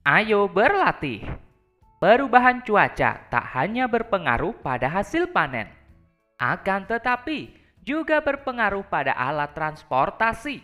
Ayo berlatih. Perubahan cuaca tak hanya berpengaruh pada hasil panen, akan tetapi juga berpengaruh pada alat transportasi.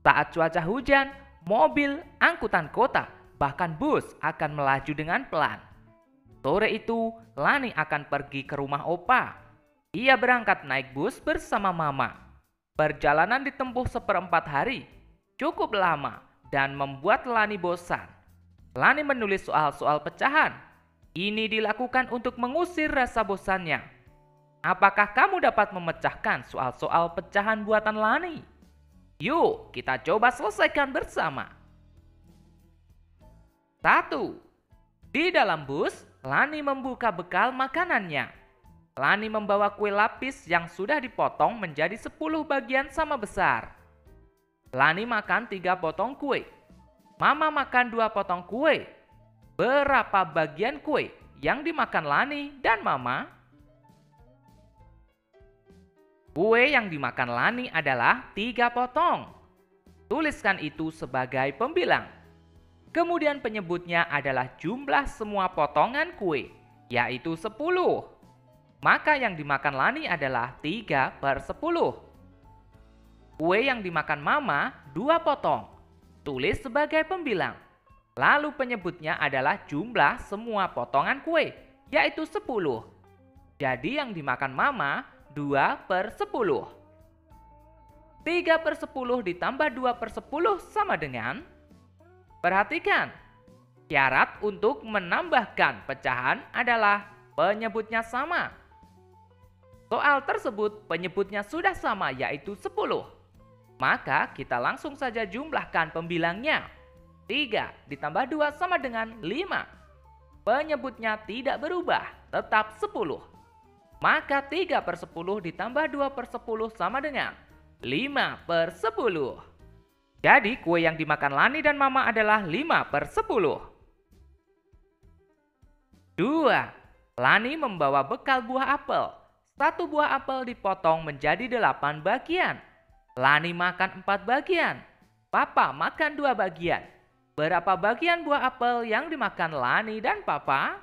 Saat cuaca hujan, mobil, angkutan kota, bahkan bus akan melaju dengan pelan. Sore itu, Lani akan pergi ke rumah Opa. Ia berangkat naik bus bersama Mama. Perjalanan ditempuh seperempat hari, cukup lama dan membuat Lani bosan. Lani menulis soal-soal pecahan. Ini dilakukan untuk mengusir rasa bosannya. Apakah kamu dapat memecahkan soal-soal pecahan buatan Lani? Yuk, kita coba selesaikan bersama. 1. Di dalam bus, Lani membuka bekal makanannya. Lani membawa kue lapis yang sudah dipotong menjadi 10 bagian sama besar. Lani makan 3 potong kue. Mama makan 2 potong kue. Berapa bagian kue yang dimakan Lani dan Mama? Kue yang dimakan Lani adalah 3 potong. Tuliskan itu sebagai pembilang. Kemudian penyebutnya adalah jumlah semua potongan kue, yaitu 10. Maka yang dimakan Lani adalah 3/10. Kue yang dimakan Mama 2 potong. Tulis sebagai pembilang. Lalu penyebutnya adalah jumlah semua potongan kue, yaitu 10. Jadi yang dimakan Mama 2/10. 3/10 ditambah 2/10 sama dengan? Perhatikan, syarat untuk menambahkan pecahan adalah penyebutnya sama. Soal tersebut penyebutnya sudah sama, yaitu 10. Maka kita langsung saja jumlahkan pembilangnya. 3 ditambah 2 sama dengan 5. Penyebutnya tidak berubah, tetap 10. Maka 3/10 ditambah 2/10 sama dengan 5/10. Jadi kue yang dimakan Lani dan Mama adalah 5/10. 2. Lani membawa bekal buah apel. 1 buah apel dipotong menjadi 8 bagian. Lani makan 4 bagian. Papa makan 2 bagian. Berapa bagian buah apel yang dimakan Lani dan Papa?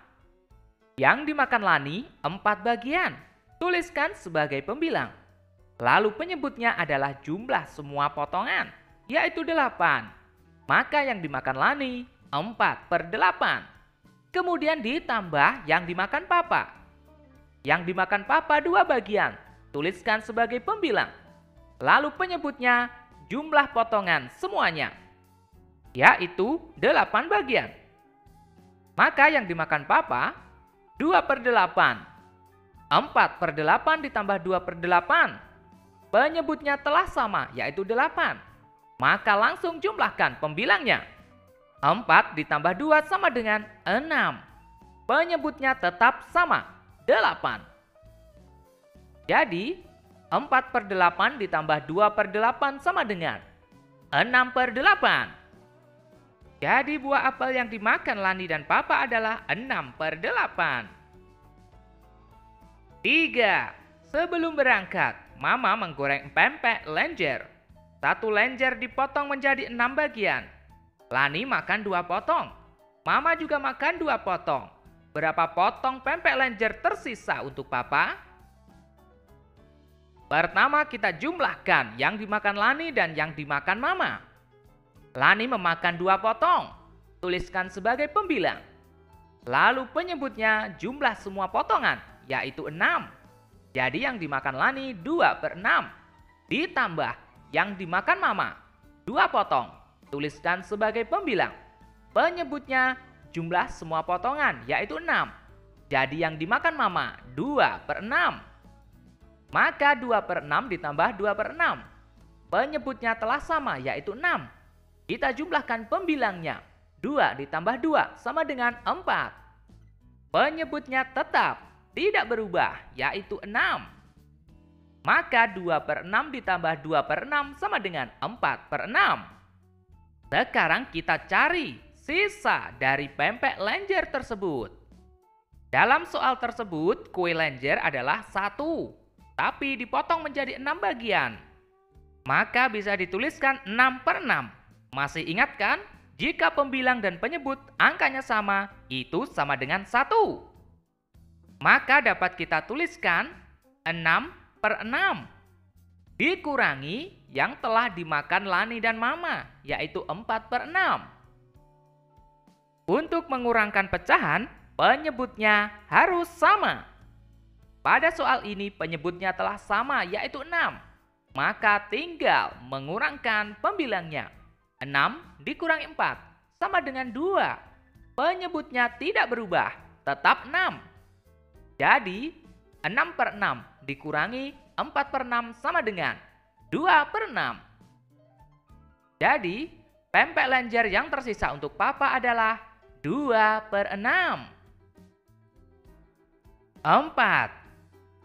Yang dimakan Lani 4 bagian. Tuliskan sebagai pembilang. Lalu penyebutnya adalah jumlah semua potongan, yaitu 8. Maka yang dimakan Lani 4/8. Kemudian ditambah yang dimakan Papa. Yang dimakan Papa 2 bagian. Tuliskan sebagai pembilang. Lalu penyebutnya jumlah potongan semuanya, yaitu 8 bagian. Maka yang dimakan Papa 2/8. 4/8 ditambah 2/8. Penyebutnya telah sama, yaitu 8. Maka langsung jumlahkan pembilangnya. 4 ditambah 2 sama dengan 6. Penyebutnya tetap sama, 8. Jadi 4/8 ditambah 2/8 sama dengan 6/8. Jadi buah apel yang dimakan Lani dan Papa adalah 6/8. 3. Sebelum berangkat, Mama menggoreng pempek lenjer. 1 lenjer dipotong menjadi 6 bagian. Lani makan 2 potong. Mama juga makan 2 potong. Berapa potong pempek lenjer tersisa untuk Papa? Pertama kita jumlahkan yang dimakan Lani dan yang dimakan Mama. Lani memakan 2 potong. Tuliskan sebagai pembilang. Lalu penyebutnya jumlah semua potongan, yaitu 6. Jadi yang dimakan Lani 2/6. Ditambah yang dimakan Mama 2 potong. Tuliskan sebagai pembilang. Penyebutnya jumlah semua potongan, yaitu 6. Jadi yang dimakan Mama 2/6. Maka 2/6 ditambah 2/6. Penyebutnya telah sama, yaitu 6. Kita jumlahkan pembilangnya. 2 ditambah 2 sama dengan 4. Penyebutnya tetap tidak berubah, yaitu 6. Maka 2/6 ditambah 2/6 sama dengan 4/6. Sekarang kita cari sisa dari pempek lenjer tersebut. Dalam soal tersebut, kue lenjer adalah 1, tapi dipotong menjadi 6 bagian. Maka bisa dituliskan 6/6. Masih ingat kan? Jika pembilang dan penyebut angkanya sama, itu sama dengan 1. Maka dapat kita tuliskan 6/6 dikurangi yang telah dimakan Lani dan Mama, yaitu 4/6. Untuk mengurangkan pecahan, penyebutnya harus sama. Pada soal ini penyebutnya telah sama, yaitu 6. Maka tinggal mengurangkan pembilangnya. 6 dikurangi 4 sama dengan 2. Penyebutnya tidak berubah, tetap 6. Jadi 6/6 dikurangi 4/6 sama dengan 2/6. Jadi pempek lenjer yang tersisa untuk Papa adalah 2/6. 4.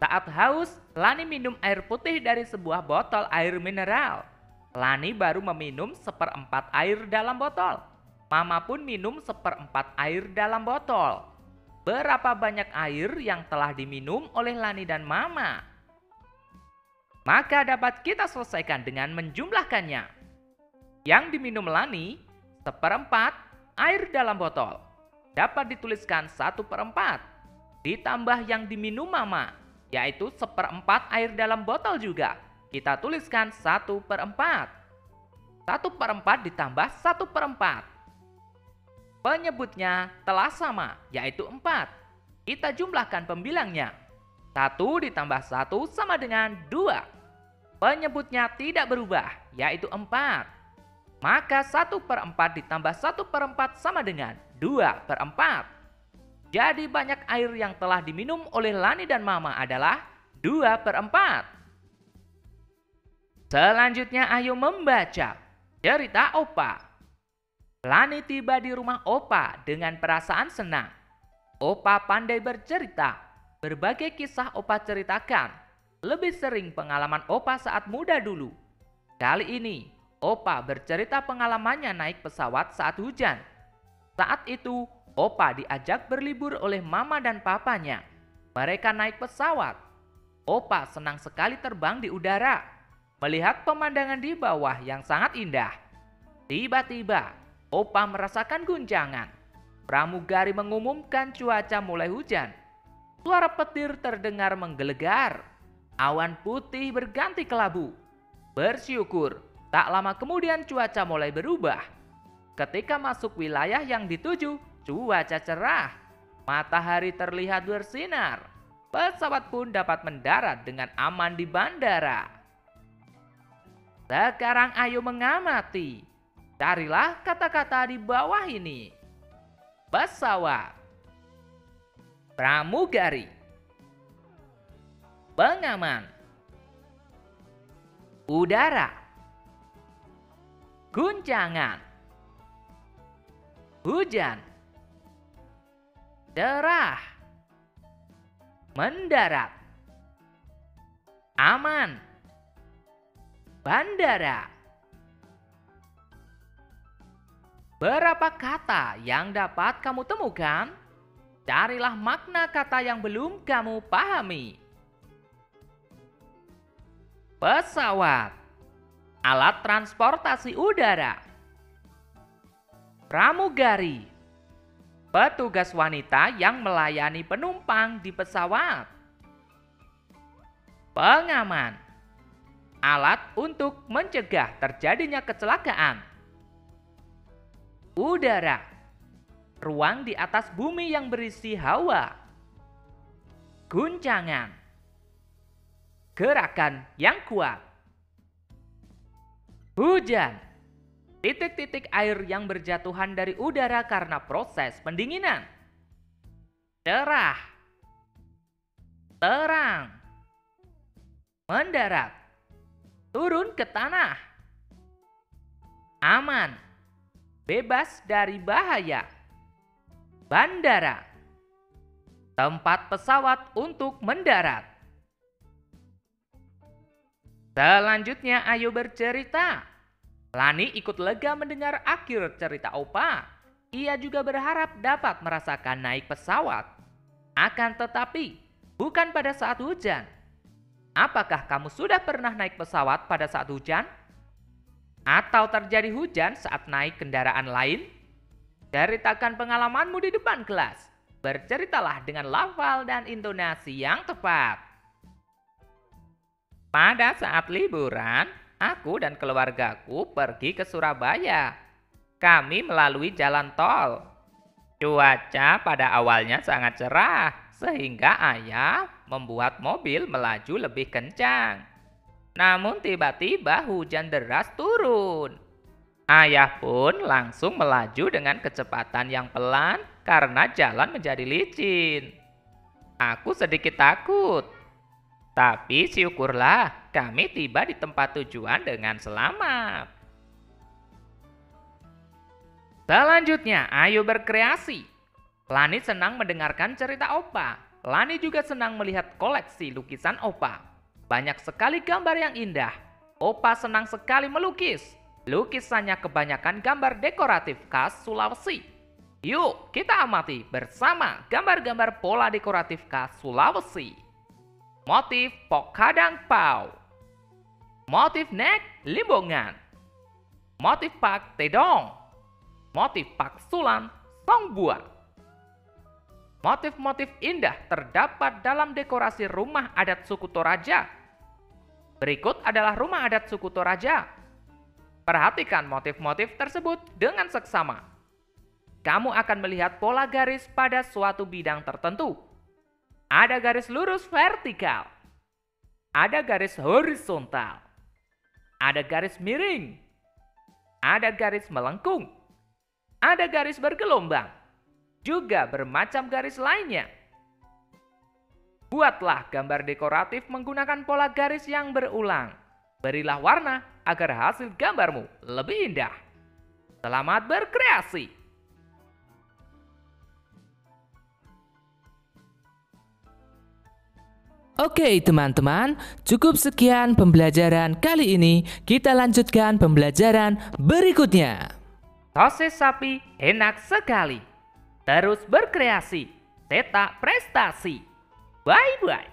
Saat haus, Lani minum air putih dari sebuah botol air mineral. Lani baru meminum 1/4 air dalam botol. Mama pun minum 1/4 air dalam botol. Berapa banyak air yang telah diminum oleh Lani dan Mama? Maka dapat kita selesaikan dengan menjumlahkannya. Yang diminum Lani 1/4 air dalam botol. Dapat dituliskan 1/4. Ditambah yang diminum Mama, yaitu 1/4 air dalam botol juga. Kita tuliskan 1/4. 1/4 ditambah 1/4. Penyebutnya telah sama, yaitu 4. Kita jumlahkan pembilangnya. 1 ditambah 1 sama dengan 2. Penyebutnya tidak berubah, yaitu 4. Maka 1/4 ditambah 1/4 sama dengan 2/4. Jadi banyak air yang telah diminum oleh Lani dan Mama adalah 2/4. Selanjutnya ayo membaca cerita Opa. Lani tiba di rumah Opa dengan perasaan senang. Opa pandai bercerita. Berbagai kisah Opa ceritakan. Lebih sering pengalaman Opa saat muda dulu. Kali ini, Opa bercerita pengalamannya naik pesawat saat hujan. Saat itu, Opa diajak berlibur oleh Mama dan Papanya. Mereka naik pesawat. Opa senang sekali terbang di udara, melihat pemandangan di bawah yang sangat indah. Tiba-tiba, Opa merasakan guncangan. Pramugari mengumumkan cuaca mulai hujan. Suara petir terdengar menggelegar. Awan putih berganti kelabu. Bersyukur, tak lama kemudian cuaca mulai berubah. Ketika masuk wilayah yang dituju, cuaca cerah. Matahari terlihat bersinar. Pesawat pun dapat mendarat dengan aman di bandara. Sekarang ayo mengamati. Carilah kata-kata di bawah ini. Pesawat, pramugari, pengaman, udara, guncangan, hujan, cerah, mendarat, aman, bandara. Berapa kata yang dapat kamu temukan? Carilah makna kata yang belum kamu pahami. Pesawat, alat transportasi udara. Pramugari, petugas wanita yang melayani penumpang di pesawat. Pengaman, alat untuk mencegah terjadinya kecelakaan. Udara, ruang di atas bumi yang berisi hawa. Guncangan, gerakan yang kuat. Hujan, titik-titik air yang berjatuhan dari udara karena proses pendinginan. Cerah, terang. Mendarat, turun ke tanah. Aman, bebas dari bahaya. Bandara, tempat pesawat untuk mendarat. Selanjutnya ayo bercerita. Lani ikut lega mendengar akhir cerita Opa. Ia juga berharap dapat merasakan naik pesawat. Akan tetapi, bukan pada saat hujan. Apakah kamu sudah pernah naik pesawat pada saat hujan? Atau terjadi hujan saat naik kendaraan lain? Ceritakan pengalamanmu di depan kelas. Berceritalah dengan lafal dan intonasi yang tepat. Pada saat liburan, aku dan keluargaku pergi ke Surabaya. Kami melalui jalan tol. Cuaca pada awalnya sangat cerah, sehingga ayah membuat mobil melaju lebih kencang. Namun tiba-tiba hujan deras turun. Ayah pun langsung melaju dengan kecepatan yang pelan karena jalan menjadi licin. Aku sedikit takut. Tapi syukurlah kami tiba di tempat tujuan dengan selamat. Selanjutnya, ayo berkreasi. Lani senang mendengarkan cerita Opa. Lani juga senang melihat koleksi lukisan Opa. Banyak sekali gambar yang indah. Opa senang sekali melukis. Lukisannya kebanyakan gambar dekoratif khas Sulawesi. Yuk kita amati bersama gambar-gambar pola dekoratif khas Sulawesi. Motif Pokadang Pau. Motif nek Limbongan. Motif Pak Tedong. Motif Pak Sulan Songbuan. Motif-motif indah terdapat dalam dekorasi rumah adat suku Toraja. Berikut adalah rumah adat suku Toraja. Perhatikan motif-motif tersebut dengan seksama. Kamu akan melihat pola garis pada suatu bidang tertentu. Ada garis lurus vertikal. Ada garis horizontal. Ada garis miring. Ada garis melengkung. Ada garis bergelombang. Juga bermacam garis lainnya. Buatlah gambar dekoratif menggunakan pola garis yang berulang. Berilah warna agar hasil gambarmu lebih indah. Selamat berkreasi! Oke teman-teman, cukup sekian pembelajaran kali ini. Kita lanjutkan pembelajaran berikutnya. Sosis sapi enak sekali. Terus berkreasi, cetak prestasi. Bye-bye.